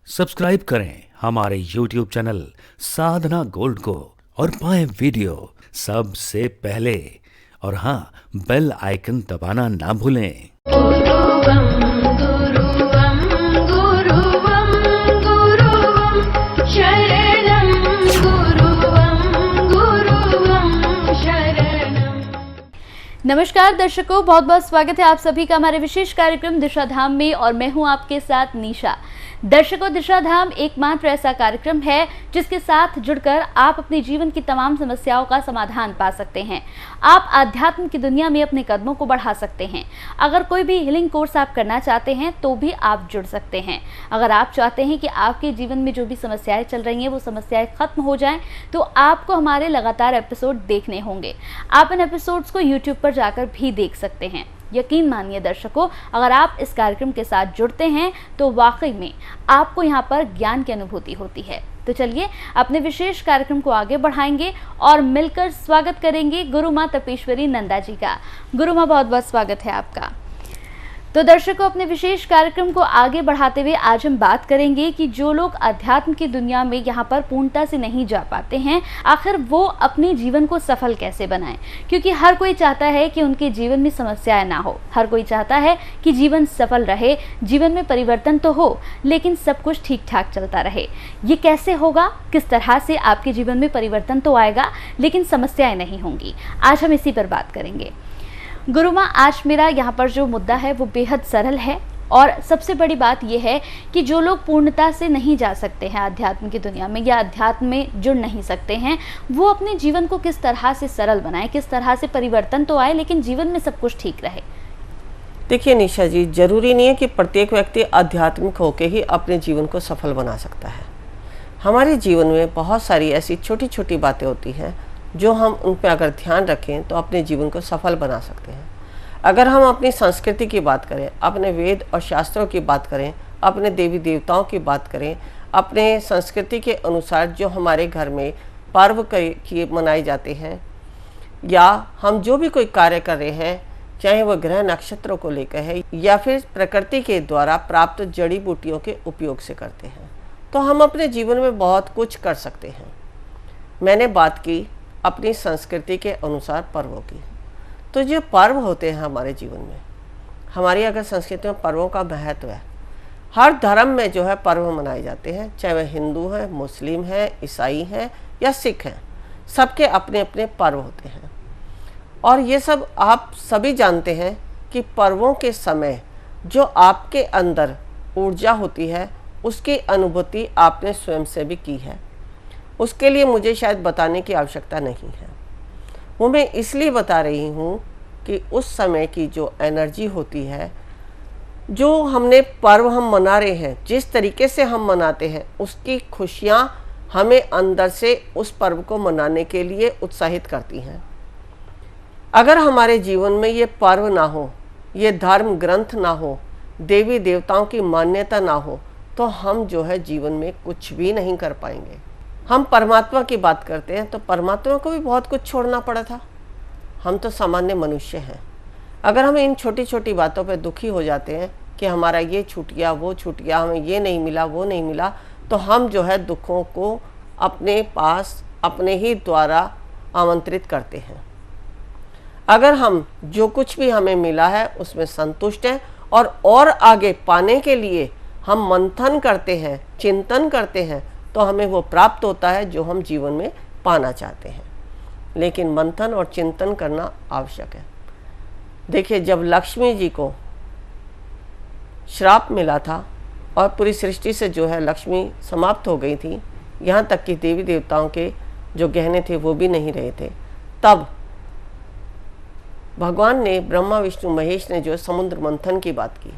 Subscribe करें हमारे YouTube channel साधना gold को और पाएं वीडियो सबसे पहले। और हाँ, बेल आइकन दबाना ना भूलें। गुरुवं गुरुवं गुरुवं गुरुवं शरणं गुरुवं शरणं। नमस्कार दर्शकों, बहुत बहुत स्वागत है आप सभी का हमारे विशेष कार्यक्रम दिशा धाम में और मैं हूं आपके साथ निशा। दर्शकों, दिशा धाम एकमात्र ऐसा कार्यक्रम है जिसके साथ जुड़कर आप अपने जीवन की तमाम समस्याओं का समाधान पा सकते हैं। आप आध्यात्म की दुनिया में अपने कदमों को बढ़ा सकते हैं। अगर कोई भी हीलिंग कोर्स आप करना चाहते हैं तो भी आप जुड़ सकते हैं। अगर आप चाहते हैं कि आपके जीवन में जो भी समस्याएं चल रही हैं वो समस्याएं खत्म हो जाएं तो आपको हमारे लगातार एपिसोड देखने होंगे। आप इन एपिसोड्स को यूट्यूब पर जाकर भी देख सकते हैं। यकीन मानिए दर्शकों, अगर आप इस कार्यक्रम के साथ जुड़ते हैं तो वाकई में आपको यहाँ पर ज्ञान की अनुभूति होती है। तो चलिए अपने विशेष कार्यक्रम को आगे बढ़ाएंगे और मिलकर स्वागत करेंगे गुरु माँ तपेश्वरी नंदा जी का। गुरु माँ, बहुत बहुत स्वागत है आपका। तो दर्शकों, अपने विशेष कार्यक्रम को आगे बढ़ाते हुए आज हम बात करेंगे कि जो लोग अध्यात्म की दुनिया में यहाँ पर पूर्णता से नहीं जा पाते हैं, आखिर वो अपने जीवन को सफल कैसे बनाएं। क्योंकि हर कोई चाहता है कि उनके जीवन में समस्याएं ना हो, हर कोई चाहता है कि जीवन सफल रहे, जीवन में परिवर्तन तो हो लेकिन सब कुछ ठीक ठाक चलता रहे। ये कैसे होगा, किस तरह से आपके जीवन में परिवर्तन तो आएगा लेकिन समस्याएं नहीं होंगी, आज हम इसी पर बात करेंगे। गुरु माँ, आज मेरा यहाँ पर जो मुद्दा है वो बेहद सरल है और सबसे बड़ी बात यह है कि जो लोग पूर्णता से नहीं जा सकते हैं अध्यात्म की दुनिया में या अध्यात्म में जुड़ नहीं सकते हैं, वो अपने जीवन को किस तरह से सरल बनाए, किस तरह से परिवर्तन तो आए लेकिन जीवन में सब कुछ ठीक रहे। देखिए निशा जी, जरूरी नहीं है कि प्रत्येक व्यक्ति आध्यात्मिक होकर ही अपने जीवन को सफल बना सकता है। हमारे जीवन में बहुत सारी ऐसी छोटी छोटी बातें होती हैं जो हम उन पर अगर ध्यान रखें तो अपने जीवन को सफल बना सकते हैं। अगर हम अपनी संस्कृति की बात करें, अपने वेद और शास्त्रों की बात करें, अपने देवी देवताओं की बात करें, अपने संस्कृति के अनुसार जो हमारे घर में पर्व किए मनाए जाते हैं, या हम जो भी कोई कार्य कर रहे हैं, चाहे वह ग्रह नक्षत्रों को लेकर है या फिर प्रकृति के द्वारा प्राप्त जड़ी बूटियों के उपयोग से करते हैं, तो हम अपने जीवन में बहुत कुछ कर सकते हैं। मैंने बात की अपनी संस्कृति के अनुसार पर्वों की। तो जो पर्व होते हैं हमारे जीवन में, हमारी अगर संस्कृति में पर्वों का महत्व है, हर धर्म में जो है पर्व मनाए जाते हैं, चाहे वह हिंदू है, मुस्लिम है, ईसाई हैं या सिख हैं, सबके अपने अपने पर्व होते हैं। और ये सब आप सभी जानते हैं कि पर्वों के समय जो आपके अंदर ऊर्जा होती है उसकी अनुभूति आपने स्वयं से भी की है। उसके लिए मुझे शायद बताने की आवश्यकता नहीं है। वो मैं इसलिए बता रही हूँ कि उस समय की जो एनर्जी होती है, जो हमने पर्व हम मना रहे हैं, जिस तरीके से हम मनाते हैं, उसकी खुशियाँ हमें अंदर से उस पर्व को मनाने के लिए उत्साहित करती हैं। अगर हमारे जीवन में ये पर्व ना हो, ये धर्म ग्रंथ ना हो, देवी देवताओं की मान्यता ना हो, तो हम जो है जीवन में कुछ भी नहीं कर पाएंगे। हम परमात्मा की बात करते हैं तो परमात्मा को भी बहुत कुछ छोड़ना पड़ा था। हम तो सामान्य मनुष्य हैं। अगर हम इन छोटी छोटी बातों पे दुखी हो जाते हैं कि हमारा ये छूट गया, वो छूट गया, हमें ये नहीं मिला, वो नहीं मिला, तो हम जो है दुखों को अपने पास अपने ही द्वारा आमंत्रित करते हैं। अगर हम जो कुछ भी हमें मिला है उसमें संतुष्ट हैं और आगे पाने के लिए हम मंथन करते हैं, चिंतन करते हैं, तो हमें वो प्राप्त होता है जो हम जीवन में पाना चाहते हैं। लेकिन मंथन और चिंतन करना आवश्यक है। देखिए, जब लक्ष्मी जी को श्राप मिला था और पूरी सृष्टि से जो है लक्ष्मी समाप्त हो गई थी, यहाँ तक कि देवी देवताओं के जो गहने थे वो भी नहीं रहे थे, तब भगवान ने, ब्रह्मा विष्णु महेश ने जो समुद्र मंथन की बात की,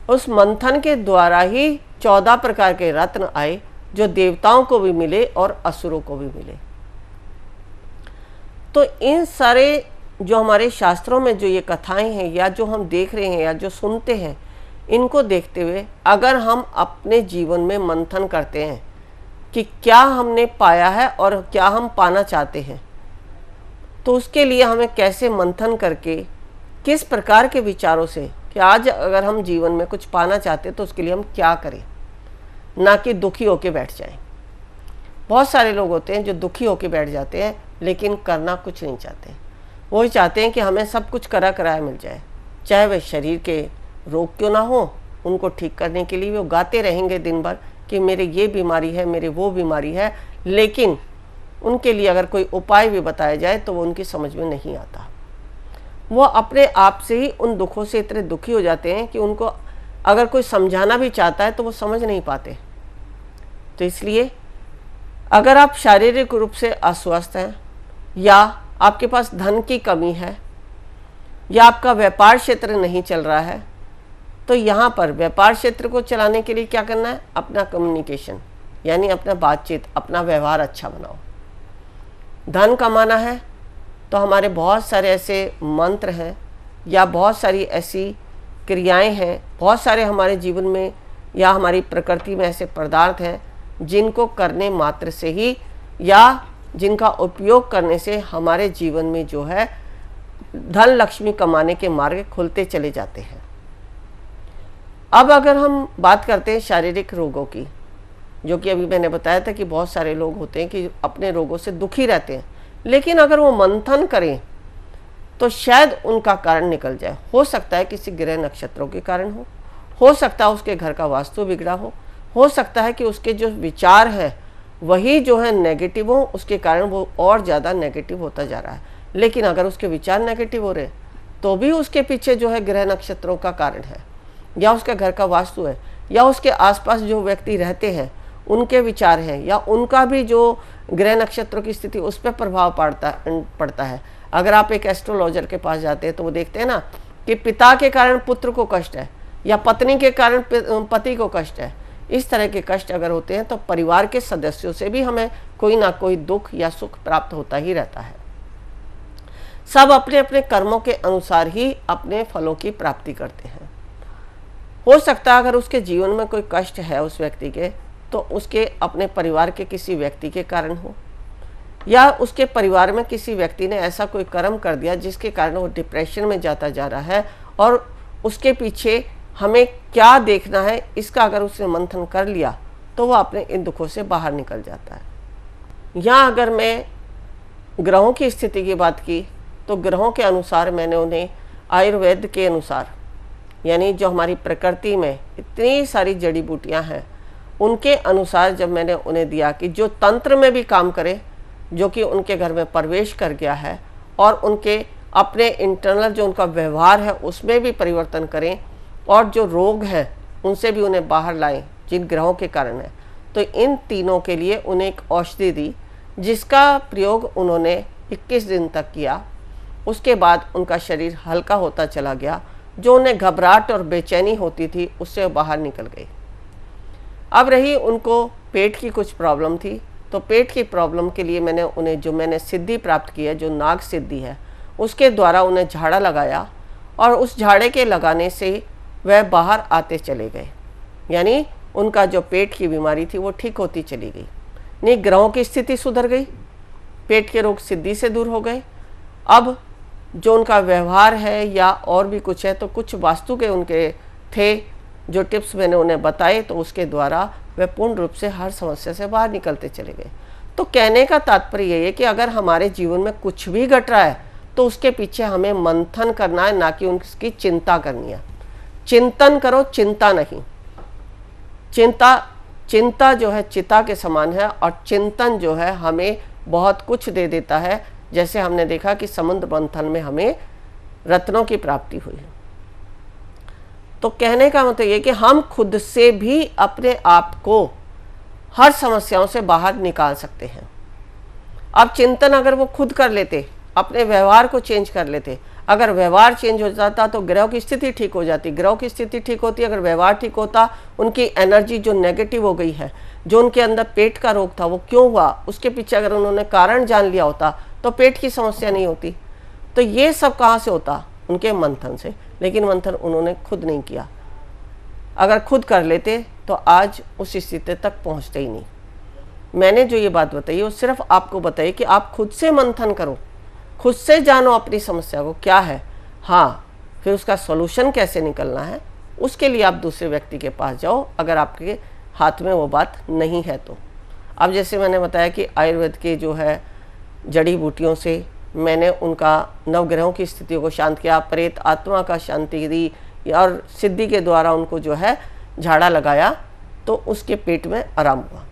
उस मंथन के द्वारा ही 14 प्रकार के रत्न आए जो देवताओं को भी मिले और असुरों को भी मिले। तो इन सारे जो हमारे शास्त्रों में जो ये कथाएं हैं या जो हम देख रहे हैं या जो सुनते हैं, इनको देखते हुए अगर हम अपने जीवन में मंथन करते हैं कि क्या हमने पाया है और क्या हम पाना चाहते हैं, तो उसके लिए हमें कैसे मंथन करके किस प्रकार के विचारों से कि आज अगर हम जीवन में कुछ पाना चाहते हैं तो उसके लिए हम क्या करें। ना कि दुखी होकर बैठ जाएं। बहुत सारे लोग होते हैं जो दुखी होकर बैठ जाते हैं लेकिन करना कुछ नहीं चाहते। वो ही चाहते हैं कि हमें सब कुछ करा कराया मिल जाए, चाहे वह शरीर के रोग क्यों ना हो, उनको ठीक करने के लिए वो गाते रहेंगे दिन भर कि मेरे ये बीमारी है, मेरे वो बीमारी है, लेकिन उनके लिए अगर कोई उपाय भी बताया जाए तो वो उनकी समझ में नहीं आता। वो अपने आप से ही उन दुखों से इतने दुखी हो जाते हैं कि उनको अगर कोई समझाना भी चाहता है तो वो समझ नहीं पाते। तो इसलिए अगर आप शारीरिक रूप से अस्वस्थ हैं, या आपके पास धन की कमी है, या आपका व्यापार क्षेत्र नहीं चल रहा है, तो यहाँ पर व्यापार क्षेत्र को चलाने के लिए क्या करना है? अपना कम्युनिकेशन यानी अपना बातचीत, अपना व्यवहार अच्छा बनाओ। धन कमाना है तो हमारे बहुत सारे ऐसे मंत्र हैं या बहुत सारी ऐसी क्रियाएं हैं, बहुत सारे हमारे जीवन में या हमारी प्रकृति में ऐसे पदार्थ हैं जिनको करने मात्र से ही या जिनका उपयोग करने से हमारे जीवन में जो है धन लक्ष्मी कमाने के मार्ग खुलते चले जाते हैं। अब अगर हम बात करते हैं शारीरिक रोगों की, जो कि अभी मैंने बताया था कि बहुत सारे लोग होते हैं कि अपने रोगों से दुखी रहते हैं, लेकिन अगर वो मंथन करें तो शायद उनका कारण निकल जाए। हो सकता है किसी ग्रह नक्षत्रों के कारण हो सकता है उसके घर का वास्तु बिगड़ा हो सकता है कि उसके जो विचार है वही जो है नेगेटिव हो, उसके कारण वो और ज़्यादा नेगेटिव होता जा रहा है। लेकिन अगर उसके विचार नेगेटिव हो रहे तो भी उसके पीछे जो है ग्रह नक्षत्रों का कारण है, या उसके घर का वास्तु है, या उसके आसपास जो व्यक्ति रहते हैं उनके विचार हैं, या उनका भी जो ग्रह नक्षत्रों की स्थिति उस पर प्रभाव पड़ता है। अगर आप एक एस्ट्रोलॉजर के पास जाते हैं तो वो देखते हैं ना कि पिता के कारण पुत्र को कष्ट है, या पत्नी के कारण पति को कष्ट है। इस तरह के कष्ट अगर होते हैं तो परिवार के सदस्यों से भी हमें कोई ना कोई दुख या सुख प्राप्त होता ही रहता है। सब अपने अपने कर्मों के अनुसार ही अपने फलों की प्राप्ति करते हैं। हो सकता है अगर उसके जीवन में कोई कष्ट है उस व्यक्ति के, तो उसके अपने परिवार के किसी व्यक्ति के कारण हो, या उसके परिवार में किसी व्यक्ति ने ऐसा कोई कर्म कर दिया जिसके कारण वो डिप्रेशन में जाता जा रहा है, और उसके पीछे हमें क्या देखना है इसका अगर उसने मंथन कर लिया तो वो अपने इन दुखों से बाहर निकल जाता है। यहाँ अगर मैं ग्रहों की स्थिति की बात की तो ग्रहों के अनुसार मैंने उन्हें आयुर्वेद के अनुसार, यानी जो हमारी प्रकृति में इतनी सारी जड़ी बूटियाँ हैं उनके अनुसार जब मैंने उन्हें दिया कि जो तंत्र में भी काम करे, जो कि उनके घर में प्रवेश कर गया है, और उनके अपने इंटरनल जो उनका व्यवहार है उसमें भी परिवर्तन करें, और जो रोग हैं उनसे भी उन्हें बाहर लाएं जिन ग्रहों के कारण है। तो इन तीनों के लिए उन्हें एक औषधि दी जिसका प्रयोग उन्होंने 21 दिन तक किया। उसके बाद उनका शरीर हल्का होता चला गया, जो उन्हें घबराहट और बेचैनी होती थी उससे वो बाहर निकल गई। अब रही उनको पेट की कुछ प्रॉब्लम थी, तो पेट की प्रॉब्लम के लिए मैंने सिद्धि प्राप्त की है, जो नाग सिद्धि है, उसके द्वारा उन्हें झाड़ा लगाया, और उस झाड़े के लगाने से वह बाहर आते चले गए, यानी उनका जो पेट की बीमारी थी वो ठीक होती चली गई। नहीं, ग्रहों की स्थिति सुधर गई, पेट के रोग सिद्धि से दूर हो गए। अब जो उनका व्यवहार है या और भी कुछ है, तो कुछ वास्तु के उनके थे जो टिप्स मैंने उन्हें बताए, तो उसके द्वारा वह पूर्ण रूप से हर समस्या से बाहर निकलते चले गए। तो कहने का तात्पर्य यही है कि अगर हमारे जीवन में कुछ भी घट रहा है तो उसके पीछे हमें मंथन करना है, ना कि उसकी चिंता करनी है। चिंतन करो, चिंता नहीं। चिंता जो है चिता के समान है, और चिंतन जो है हमें बहुत कुछ दे देता है। जैसे हमने देखा कि समुद्र मंथन में हमें रत्नों की प्राप्ति हुई। तो कहने का मतलब ये कि हम खुद से भी अपने आप को हर समस्याओं से बाहर निकाल सकते हैं। अब चिंतन अगर वो खुद कर लेते, अपने व्यवहार को चेंज कर लेते, अगर व्यवहार चेंज हो जाता तो ग्रहों की स्थिति ठीक हो जाती। ग्रहों की स्थिति ठीक होती, अगर व्यवहार ठीक होता, उनकी एनर्जी जो नेगेटिव हो गई है, जो उनके अंदर पेट का रोग था वो क्यों हुआ, उसके पीछे अगर उन्होंने कारण जान लिया होता तो पेट की समस्या नहीं होती। तो ये सब कहाँ से होता? उनके मंथन से। लेकिन मंथन उन्होंने खुद नहीं किया। अगर खुद कर लेते तो आज उस स्थिति तक पहुँचते ही नहीं। मैंने जो ये बात बताई वो सिर्फ आपको बताई कि आप खुद से मंथन करो, खुद से जानो अपनी समस्या को क्या है। हाँ, फिर उसका सॉल्यूशन कैसे निकलना है उसके लिए आप दूसरे व्यक्ति के पास जाओ। अगर आपके हाथ में वो बात नहीं है। तो अब जैसे मैंने बताया कि आयुर्वेद के जो है जड़ी बूटियों से मैंने उनका नवग्रहों की स्थितियों को शांत किया, प्रेत आत्मा का शांति दी और सिद्धि के द्वारा उनको जो है झाड़ा लगाया, तो उसके पेट में आराम हुआ।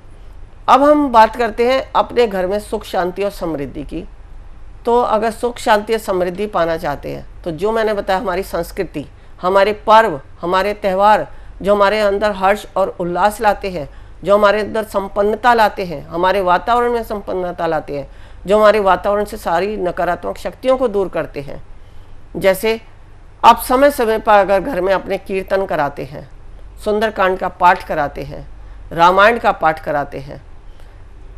अब हम बात करते हैं अपने घर में सुख शांति और समृद्धि की। तो अगर सुख शांति और समृद्धि पाना चाहते हैं तो जो मैंने बताया, हमारी संस्कृति, हमारे पर्व, हमारे त्यौहार जो हमारे अंदर हर्ष और उल्लास लाते हैं, जो हमारे अंदर संपन्नता लाते हैं, हमारे वातावरण में संपन्नता लाते हैं, जो हमारे वातावरण से सारी नकारात्मक शक्तियों को दूर करते हैं। जैसे आप समय समय पर अगर घर में अपने कीर्तन कराते हैं, सुंदरकांड का पाठ कराते हैं, रामायण का पाठ कराते हैं,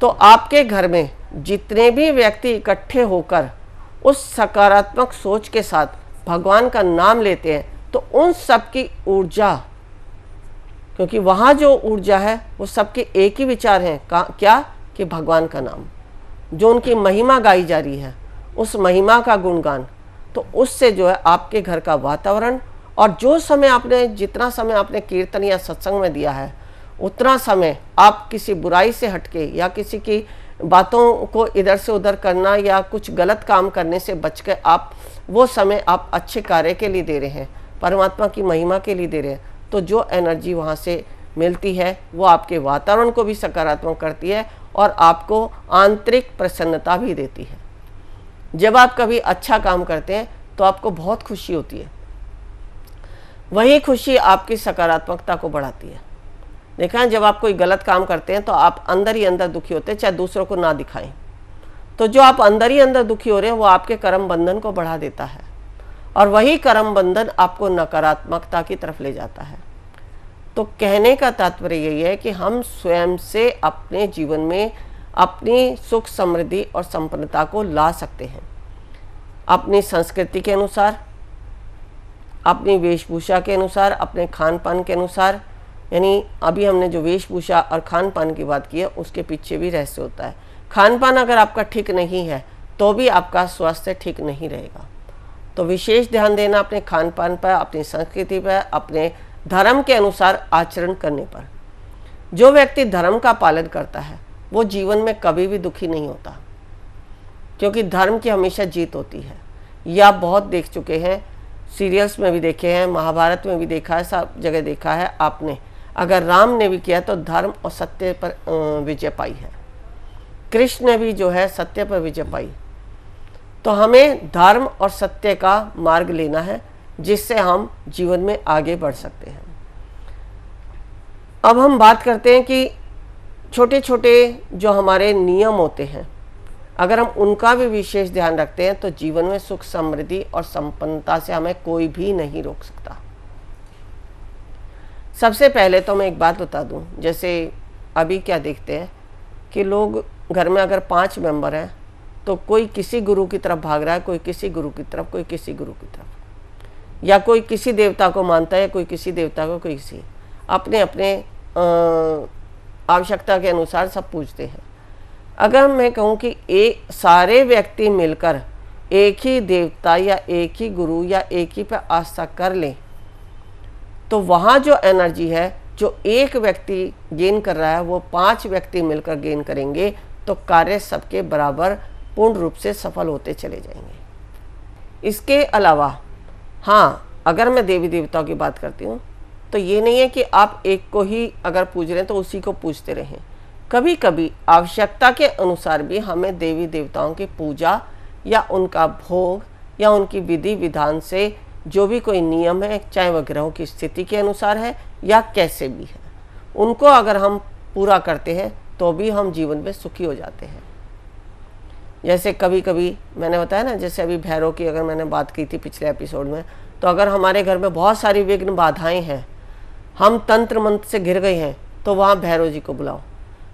तो आपके घर में जितने भी व्यक्ति इकट्ठे होकर उस सकारात्मक सोच के साथ भगवान का नाम लेते हैं, तो उन सब की ऊर्जा, क्योंकि वहाँ जो ऊर्जा है वो सबके एक ही विचार हैं, क्या कि भगवान का नाम, जो उनकी महिमा गाई जा रही है, उस महिमा का गुणगान, तो उससे जो है आपके घर का वातावरण और जो समय आपने, जितना समय आपने कीर्तन या सत्संग में दिया है, उतना समय आप किसी बुराई से हटके या किसी की बातों को इधर से उधर करना या कुछ गलत काम करने से बच के आप वो समय आप अच्छे कार्य के लिए दे रहे हैं, परमात्मा की महिमा के लिए दे रहे हैं। तो जो एनर्जी वहाँ से मिलती है वो आपके वातावरण को भी सकारात्मक करती है और आपको आंतरिक प्रसन्नता भी देती है। जब आप कभी अच्छा काम करते हैं तो आपको बहुत खुशी होती है, वही खुशी आपकी सकारात्मकता को बढ़ाती है। देखा है, जब आप कोई गलत काम करते हैं तो आप अंदर ही अंदर दुखी होते हैं, चाहे दूसरों को ना दिखाएं। तो जो आप अंदर ही अंदर दुखी हो रहे हैं वो आपके कर्म बंधन को बढ़ा देता है और वही कर्म बंधन आपको नकारात्मकता की तरफ ले जाता है। तो कहने का तात्पर्य यही है कि हम स्वयं से अपने जीवन में अपनी सुख समृद्धि और संपन्नता को ला सकते हैं, अपनी संस्कृति के अनुसार, अपनी वेशभूषा के अनुसार, अपने खान पान के अनुसार। यानी अभी हमने जो वेशभूषा और खान पान की बात की है उसके पीछे भी रहस्य होता है। खान पान अगर आपका ठीक नहीं है तो भी आपका स्वास्थ्य ठीक नहीं रहेगा। तो विशेष ध्यान देना अपने खान पान पर, अपनी संस्कृति पर, अपने धर्म के अनुसार आचरण करने पर। जो व्यक्ति धर्म का पालन करता है वो जीवन में कभी भी दुखी नहीं होता, क्योंकि धर्म की हमेशा जीत होती है। ये आप बहुत देख चुके हैं, सीरियल्स में भी देखे हैं, महाभारत में भी देखा है, सब जगह देखा है आपने। अगर राम ने भी किया तो धर्म और सत्य पर विजय पाई है, कृष्ण ने भी जो है सत्य पर विजय पाई। तो हमें धर्म और सत्य का मार्ग लेना है जिससे हम जीवन में आगे बढ़ सकते हैं। अब हम बात करते हैं कि छोटे छोटे जो हमारे नियम होते हैं, अगर हम उनका भी विशेष ध्यान रखते हैं तो जीवन में सुख समृद्धि और संपन्नता से हमें कोई भी नहीं रोक सकता। सबसे पहले तो मैं एक बात बता दूं, जैसे अभी क्या देखते हैं कि लोग घर में अगर 5 मेंबर हैं तो कोई किसी गुरु की तरफ भाग रहा है, कोई किसी गुरु की तरफ, कोई किसी गुरु की तरफ, या कोई किसी देवता को मानता है, कोई किसी देवता को, कोई किसी, अपने अपने आवश्यकता के अनुसार सब पूजते हैं। अगर मैं कहूँ कि एक सारे व्यक्ति मिलकर एक ही देवता या एक ही गुरु या एक ही पर आस्था कर लें तो वहाँ जो एनर्जी है जो एक व्यक्ति गेन कर रहा है वो 5 व्यक्ति मिलकर गेन करेंगे, तो कार्य सबके बराबर पूर्ण रूप से सफल होते चले जाएंगे। इसके अलावा हाँ, अगर मैं देवी देवताओं की बात करती हूँ तो ये नहीं है कि आप एक को ही अगर पूज रहे हैं तो उसी को पूजते रहें। कभी कभी आवश्यकता के अनुसार भी हमें देवी देवताओं की पूजा या उनका भोग या उनकी विधि विधान से जो भी कोई नियम है, चाहे वह ग्रहों की स्थिति के अनुसार है या कैसे भी है, उनको अगर हम पूरा करते हैं तो भी हम जीवन में सुखी हो जाते हैं। जैसे कभी कभी मैंने बताया ना, जैसे अभी भैरव की अगर मैंने बात की थी पिछले एपिसोड में, तो अगर हमारे घर में बहुत सारी विघ्न बाधाएं हैं, हम तंत्र मंत्र से घिर गए हैं, तो वहाँ भैरव जी को बुलाओ।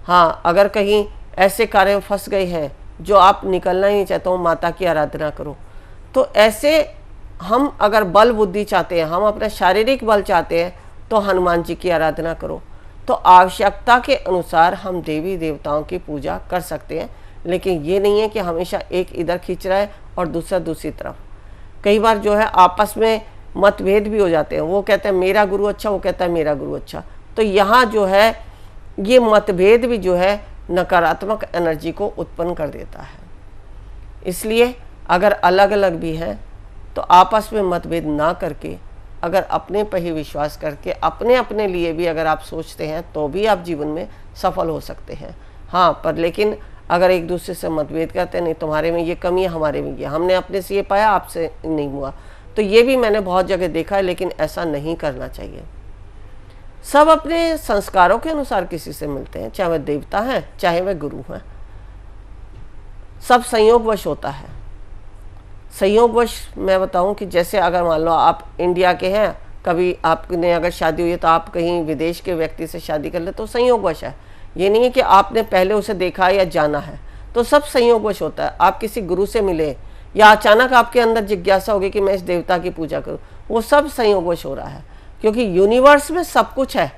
हाँ, अगर कहीं ऐसे कार्य में फंस गए हैं जो आप निकलना ही नहीं चाहते हो, माता की आराधना करो। तो ऐसे हम अगर बल बुद्धि चाहते हैं, हम अपना शारीरिक बल चाहते हैं, तो हनुमान जी की आराधना करो। तो आवश्यकता के अनुसार हम देवी देवताओं की पूजा कर सकते हैं, लेकिन ये नहीं है कि हमेशा एक इधर खींच रहा है और दूसरा दूसरी तरफ। कई बार जो है आपस में मतभेद भी हो जाते हैं, वो कहते हैं मेरा गुरु अच्छा, वो कहता है मेरा गुरु अच्छा। तो यहाँ जो है ये मतभेद भी जो है नकारात्मक एनर्जी को उत्पन्न कर देता है। इसलिए अगर अलग अलग भी हैं तो आपस में मतभेद ना करके, अगर अपने पर ही विश्वास करके अपने अपने लिए भी अगर आप सोचते हैं तो भी आप जीवन में सफल हो सकते हैं। हाँ, पर लेकिन अगर एक दूसरे से मतभेद करते हैं, नहीं तुम्हारे में ये कमी है, हमारे में ये, हमने अपने से ये पाया, आपसे नहीं हुआ, तो ये भी मैंने बहुत जगह देखा है। लेकिन ऐसा नहीं करना चाहिए। सब अपने संस्कारों के अनुसार किसी से मिलते हैं, चाहे वह देवता हैं चाहे वह गुरु हैं। सब संयोगवश होता है। संयोगवश मैं बताऊं कि जैसे अगर मान लो आप इंडिया के हैं, कभी आपने अगर शादी हुई है तो आप कहीं विदेश के व्यक्ति से शादी कर ले तो संयोगवश है। ये नहीं है कि आपने पहले उसे देखा या जाना है, तो सब संयोगवश होता है। आप किसी गुरु से मिले या अचानक आपके अंदर जिज्ञासा होगी कि मैं इस देवता की पूजा करूं, वो सब संयोगवश हो रहा है। क्योंकि यूनिवर्स में सब कुछ है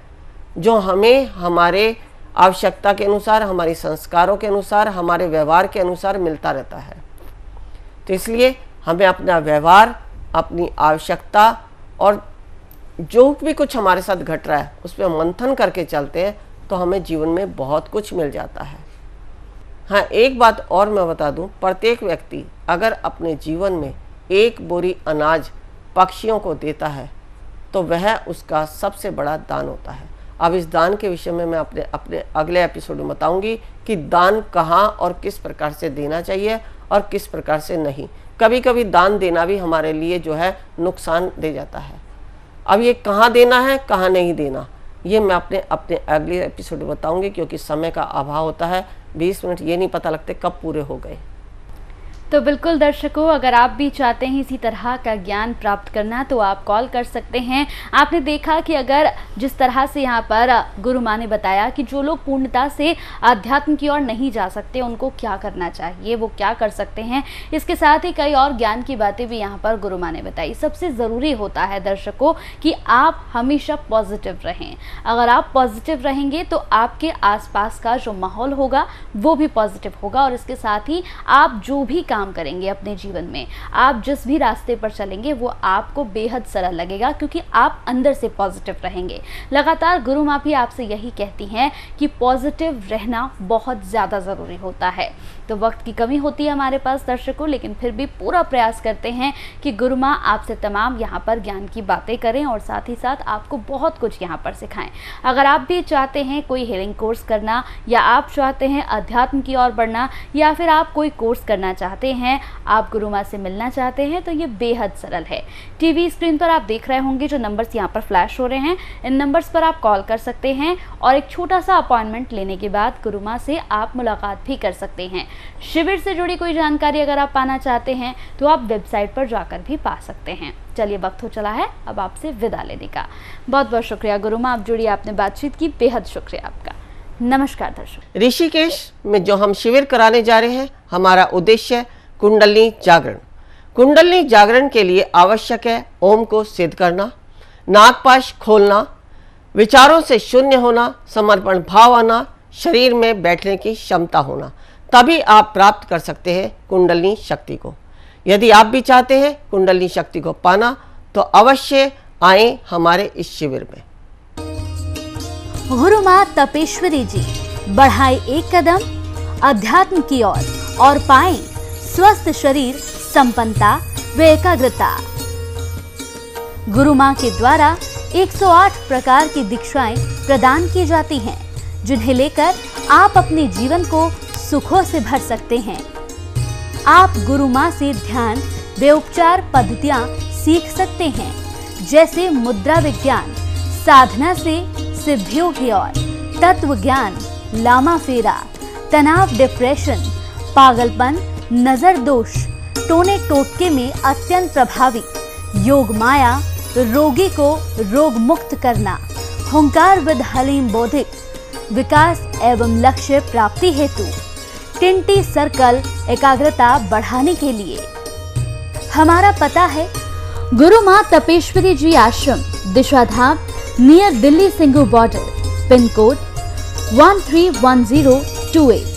जो हमें हमारे आवश्यकता के अनुसार, हमारे संस्कारों के अनुसार, हमारे व्यवहार के अनुसार मिलता रहता है। तो इसलिए हमें अपना व्यवहार, अपनी आवश्यकता और जो भी कुछ हमारे साथ घट रहा है उस पर मंथन करके चलते हैं तो हमें जीवन में बहुत कुछ मिल जाता है। हाँ, एक बात और मैं बता दूं, प्रत्येक व्यक्ति अगर अपने जीवन में एक बोरी अनाज पक्षियों को देता है तो वह उसका सबसे बड़ा दान होता है। अब इस दान के विषय में मैं अपने अगले एपिसोड में बताऊंगी कि दान कहाँ और किस प्रकार से देना चाहिए और किस प्रकार से नहीं। कभी कभी दान देना भी हमारे लिए जो है नुकसान दे जाता है। अब ये कहाँ देना है, कहाँ नहीं देना, ये मैं अपने अगले एपिसोड में बताऊंगी, क्योंकि समय का अभाव होता है। 20 मिनट ये नहीं पता लगते कब पूरे हो गए। तो बिल्कुल दर्शकों, अगर आप भी चाहते हैं इसी तरह का ज्ञान प्राप्त करना तो आप कॉल कर सकते हैं। आपने देखा कि अगर जिस तरह से यहाँ पर गुरु माँ ने बताया कि जो लोग पूर्णता से अध्यात्म की ओर नहीं जा सकते उनको क्या करना चाहिए, वो क्या कर सकते हैं, इसके साथ ही कई और ज्ञान की बातें भी यहाँ पर गुरु माँ ने बताई। सबसे ज़रूरी होता है दर्शकों कि आप हमेशा पॉजिटिव रहें। अगर आप पॉजिटिव रहेंगे तो आपके आसपास का जो माहौल होगा वो भी पॉजिटिव होगा, और इसके साथ ही आप जो भी काम करेंगे अपने जीवन में, आप जिस भी रास्ते पर चलेंगे वो आपको बेहद सरल लगेगा, क्योंकि आप अंदर से पॉजिटिव रहेंगे। लगातार गुरु माँ भी आपसे यही कहती हैं कि पॉजिटिव रहना बहुत ज़्यादा ज़रूरी होता है। तो वक्त की कमी होती है हमारे पास दर्शकों, लेकिन फिर भी पूरा प्रयास करते हैं कि गुरु माँ आपसे तमाम यहाँ पर ज्ञान की बातें करें और साथ ही साथ आपको बहुत कुछ यहाँ पर सिखाएं। अगर आप भी चाहते हैं कोई हीलिंग कोर्स करना, या आप चाहते हैं अध्यात्म की ओर बढ़ना, या फिर आप कोई कोर्स करना चाहते हैं, आप गुरु माँ से मिलना चाहते हैं, तो ये बेहद सरल है। टीवी स्क्रीन पर आप देख रहे होंगे जो नंबर्स यहाँ पर फ्लैश हो रहे हैं, इन नंबर्स पर आप कॉल कर सकते हैं और एक छोटा सा अपॉइंटमेंट लेने के बाद गुरु माँ से आप मुलाकात भी कर सकते हैं। शिविर से जुड़ी कोई जानकारी अगर आप पाना चाहते हैं तो आप वेबसाइट पर जाकर भी पा सकते हैं। चलिए, वक्त हो चला है अब आपसे विदा लेने का। बहुत बहुत शुक्रिया गुरु माँ, आप जुड़ी, आपने बातचीत की, बेहद शुक्रिया आपका। नमस्कार दर्शक। ऋषिकेश में जो हम शिविर कराने जा रहे हैं, हमारा उद्देश्य कुंडलिनी जागरण। कुंडलिनी जागरण के लिए आवश्यक है ओम को सिद्ध करना, नागपाश खोलना, विचारों से शून्य होना, समर्पण भाव आना, शरीर में बैठने की क्षमता होना, तभी आप प्राप्त कर सकते हैं कुंडलिनी शक्ति को। यदि आप भी चाहते हैं कुंडलिनी शक्ति को पाना तो अवश्य आएं हमारे इस शिविर में। गुरु माँ तपेश्वरी जी बढ़ाए एक कदम अध्यात्म की ओर और पाएं स्वस्थ शरीर, संपन्नता व एकाग्रता। गुरु माँ के द्वारा 108 प्रकार की दीक्षाएं प्रदान की जाती हैं, जिन्हें लेकर आप अपने जीवन को सुखों से भर सकते हैं। आप गुरु माँ से ध्यान व उपचार पद्धतियाँ सीख सकते हैं, जैसे मुद्रा विज्ञान, साधना से सिद्धियों की ओर, तत्व ज्ञान, लामा फेरा, तनाव, डिप्रेशन, पागलपन, नजर दोष, टोने टोटके में अत्यंत प्रभावी, योग माया, रोगी को रोग मुक्त करना, हुंकार विद हलीम बौद्धिक, विकास एवं लक्ष्य प्राप्ति हेतु, टिंटी सर्कल, एकाग्रता बढ़ाने के लिए। हमारा पता है गुरु माँ Tapeshwari ji Ashram, Dishadham, near Delhi Singhu border, pin code 131028।